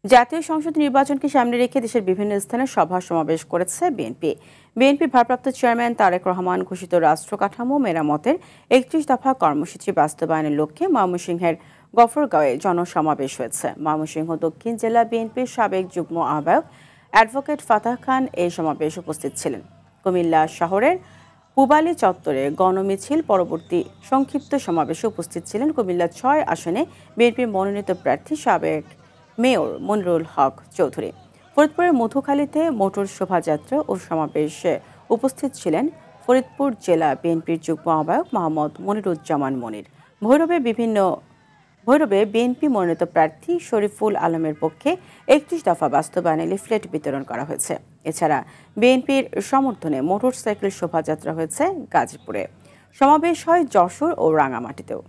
জাতীয় সংসদ নির্বাচনকে সামনে রেখে দেশের বিভিন্ন স্থানে সভা সমাবেশ করেছে বিএনপি। বিএনপির ভারপ্রাপ্ত চেয়ারম্যান তারেক রহমান ঘোষিত রাষ্ট্র কাঠামো মেরামতের ৩১ দফা কর্মসূচি বাস্তবায়নের লক্ষ্যে ময়মনসিংহের গফরগাঁওয়ে জনসমাবেশ হয়েছে। ময়মনসিংহ দক্ষিণ জেলা বিএনপির সাবেক যুগ্ম আহ্বায়ক অ্যাডভোকেট ফাতাহ খান এই সমাবেশে উপস্থিত ছিলেন। কুমিল্লা শহরের পুবালী চত্বরে গণমিছিল পরবর্তী সংক্ষিপ্ত সমাবেশে উপস্থিত ছিলেন কুমিল্লা ৬ আসনে বিএনপির মনোনীত প্রার্থী সাবেক মেয়র মনিরুল হক চৌধুরী। ফরিদপুরের মধুখালীতে মোটর শোভাযাত্রা ও সমাবেশে উপস্থিত ছিলেন ফরিদপুর জেলা বিএনপির যুগ্ম আহ্বায়ক মোহাম্মদ মনিরুজ্জামান মনির। ভৈরবে বিএনপি মনোনীত প্রার্থী শরীফুল আলমের পক্ষে ৩১ দফা বাস্তবায়নে লিফলেট বিতরণ করা হয়েছে। এছাড়া বিএনপির সমর্থনে মোটরসাইকেল শোভাযাত্রা হয়েছে গাজীপুরে। সমাবেশ হয় যশোর ও রাঙামাটিতেও।